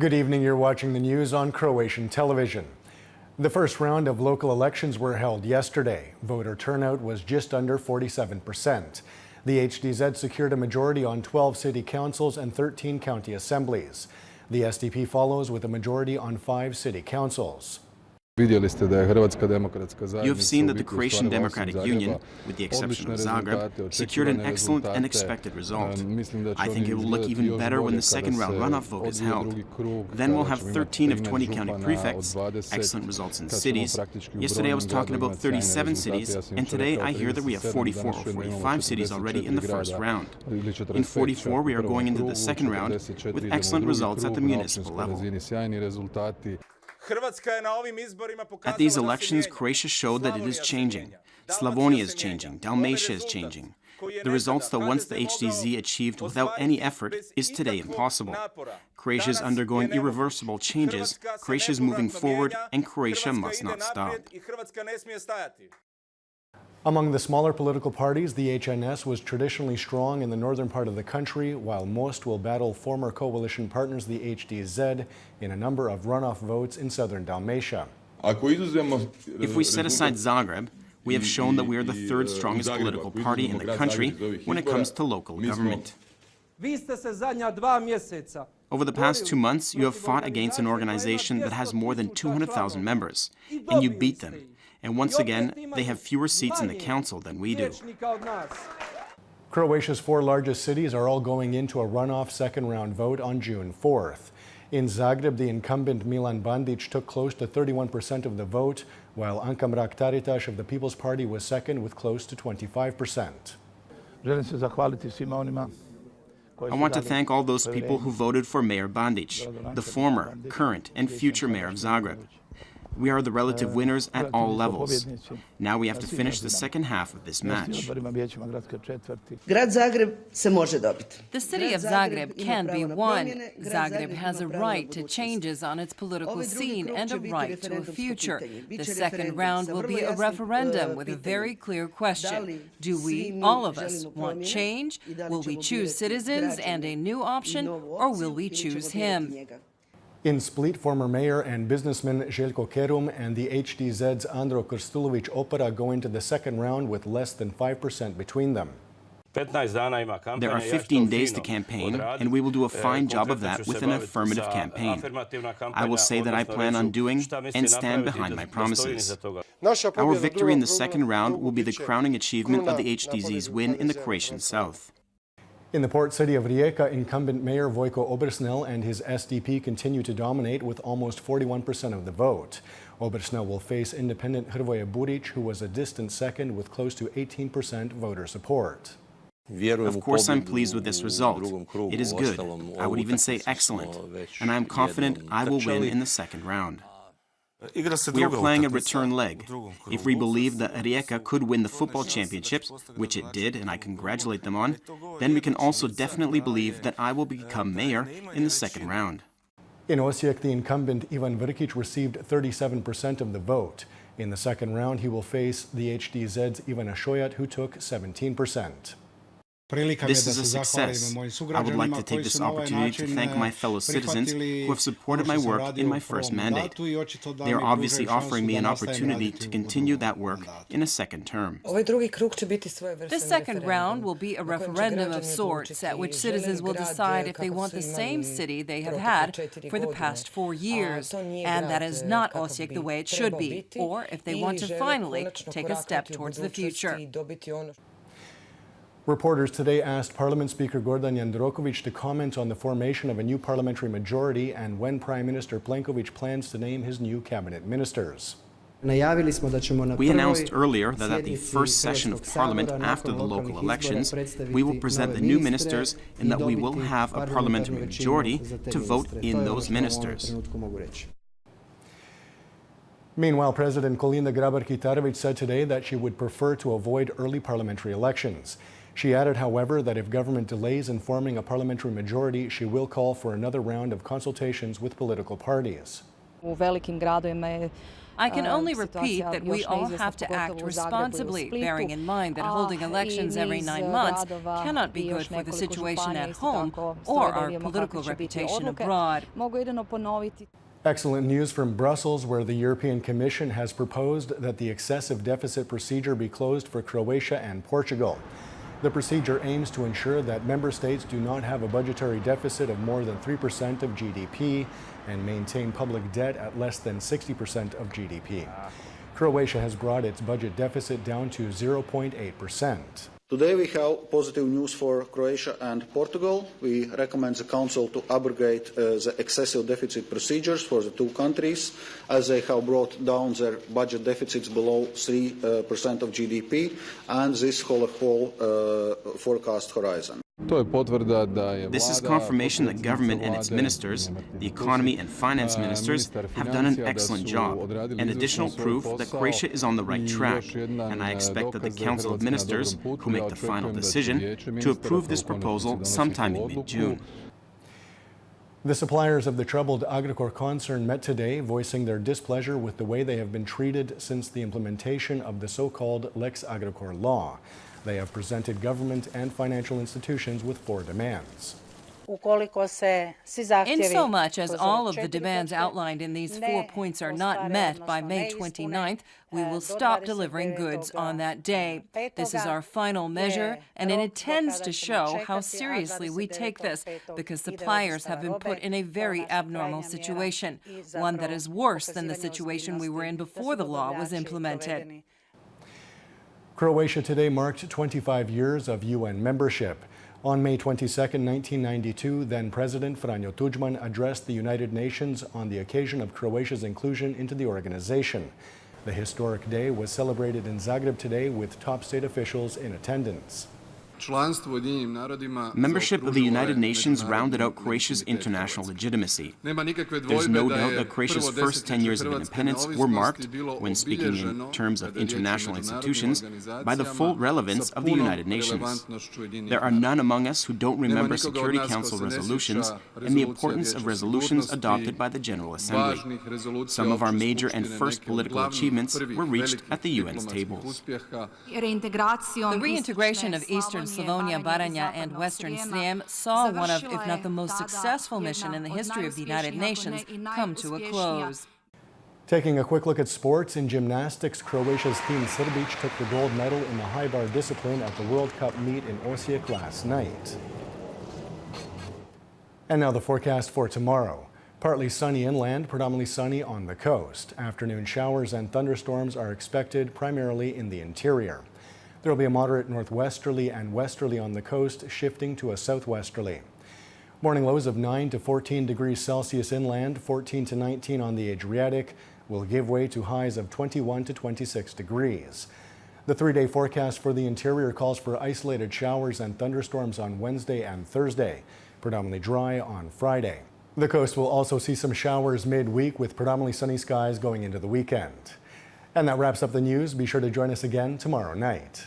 Good evening. You're watching the news on Croatian television. The first round of local elections were held yesterday. Voter turnout was just under 47%. The HDZ secured a majority on 12 city councils and 13 county assemblies. The SDP follows with a majority on 5 city councils. You have seen that the Croatian Democratic Union, with the exception of Zagreb, secured an excellent and expected result. I think it will look even better when the second round runoff vote is held. Then we'll have 13 of 20 county prefects, excellent results in cities. Yesterday I was talking about 37 cities, and today I hear that we have 44 or 45 cities already in the first round. In 44 we are going into the second round with excellent results at the municipal level. At these elections, Croatia showed that it is changing. Slavonia is changing. Dalmatia is changing. The results that once the HDZ achieved without any effort is today impossible. Croatia is undergoing irreversible changes, Croatia is moving forward, and Croatia must not stop. Among the smaller political parties, the HNS was traditionally strong in the northern part of the country, while most will battle former coalition partners, the HDZ, in a number of runoff votes in southern Dalmatia. If we set aside Zagreb, we have shown that we are the third strongest political party in the country when it comes to local government. Over the past 2 months, you have fought against an organization that has more than 200,000 members, and you beat them. And once again, they have fewer seats in the council than we do. Croatia's 4 largest cities are all going into a runoff second-round vote on June 4th. In Zagreb, the incumbent Milan Bandic took close to 31% of the vote, while Anka Mrak-Taritaš of the People's Party was second with close to 25%. I want to thank all those people who voted for Mayor Bandic, the former, current, and future mayor of Zagreb. We are the relative winners at all levels. Now we have to finish the second half of this match. The city of Zagreb can be won. Zagreb has a right to changes on its political scene and a right to a future. The second round will be a referendum with a very clear question. Do we, all of us, want change? Will we choose citizens and a new option, or will we choose him? In Split, former mayor and businessman Željko Kerum and the HDZ's Andro Krstulović Opera go into the second round with less than 5% between them. There are 15 days to campaign, and we will do a fine job of that with an affirmative campaign. I will say that I plan on doing and stand behind my promises. Our victory in the second round will be the crowning achievement of the HDZ's win in the Croatian south. In the port city of Rijeka, incumbent Mayor Vojko Obersnel and his SDP continue to dominate with almost 41% of the vote. Obersnel will face independent Hrvoje Burić, who was a distant second with close to 18% voter support. Of course, I'm pleased with this result. It is good. I would even say excellent. And I am confident I will win in the second round. We are playing a return leg. If we believe that Rijeka could win the football championships, which it did, and I congratulate them on, then we can also definitely believe that I will become mayor in the second round. In Osijek, the incumbent Ivan Vrkić received 37% of the vote. In the second round, he will face the HDZ's Ivana Šojat, who took 17%. This is a success. I would like to take this opportunity to thank my fellow citizens who have supported my work in my first mandate. They are obviously offering me an opportunity to continue that work in a second term. The second round will be a referendum of sorts at which citizens will decide if they want the same city they have had for the past 4 years, and that is not Osijek the way it should be, or if they want to finally take a step towards the future. Reporters today asked Parliament Speaker Gordan Jandroković to comment on the formation of a new parliamentary majority and when Prime Minister Plenković plans to name his new cabinet ministers. We announced earlier that at the first session of Parliament after the local elections, we will present the new ministers and that we will have a parliamentary majority to vote in those ministers. Meanwhile, President Kolinda Grabar-Kitarović said today that she would prefer to avoid early parliamentary elections. She added, however, that if government delays in forming a parliamentary majority, she will call for another round of consultations with political parties. I can only repeat that we all have to act responsibly, bearing in mind that holding elections every 9 months cannot be good for the situation at home or our political reputation abroad. Excellent news from Brussels, where the European Commission has proposed that the excessive deficit procedure be closed for Croatia and Portugal. The procedure aims to ensure that member states do not have a budgetary deficit of more than 3% of GDP and maintain public debt at less than 60% of GDP. Croatia has brought its budget deficit down to 0.8%. Today we have positive news for Croatia and Portugal. We recommend the Council to abrogate the excessive deficit procedures for the two countries, as they have brought down their budget deficits below 3% of GDP and this whole forecast horizon. This is confirmation that government and its ministers, the economy and finance ministers, have done an excellent job, and additional proof that Croatia is on the right track. And I expect that the Council of Ministers, who make the final decision, to approve this proposal sometime in mid-June. The suppliers of the troubled Agrokor concern met today, voicing their displeasure with the way they have been treated since the implementation of the so-called Lex Agrokor law. They have presented government and financial institutions with 4 demands. In so much as all of the demands outlined in these 4 points are not met by May 29th, we will stop delivering goods on that day. This is our final measure, and it intends to show how seriously we take this, because suppliers have been put in a very abnormal situation, one that is worse than the situation we were in before the law was implemented. Croatia today marked 25 years of UN membership. On May 22, 1992, then-President Franjo Tuđman addressed the United Nations on the occasion of Croatia's inclusion into the organization. The historic day was celebrated in Zagreb today with top state officials in attendance. Membership of the United Nations rounded out Croatia's international legitimacy. There's no doubt that Croatia's first 10 years of independence were marked, when speaking in terms of international institutions, by the full relevance of the United Nations. There are none among us who don't remember Security Council resolutions and the importance of resolutions adopted by the General Assembly. Some of our major and first political achievements were reached at the UN's tables. The reintegration of Eastern Slavonia, Baranja, and Western Srem saw one of, if not the most successful mission in the history of the United Nations come to a close. Taking a quick look at sports, in gymnastics, Croatia's Tin Srbic took the gold medal in the high bar discipline at the World Cup meet in Osijek last night. And now the forecast for tomorrow. Partly sunny inland, predominantly sunny on the coast. Afternoon showers and thunderstorms are expected primarily in the interior. There will be a moderate northwesterly and westerly on the coast, shifting to a southwesterly. Morning lows of 9 to 14 degrees Celsius inland, 14 to 19 on the Adriatic, will give way to highs of 21 to 26 degrees. The 3-day forecast for the interior calls for isolated showers and thunderstorms on Wednesday and Thursday, predominantly dry on Friday. The coast will also see some showers midweek with predominantly sunny skies going into the weekend. And that wraps up the news. Be sure to join us again tomorrow night.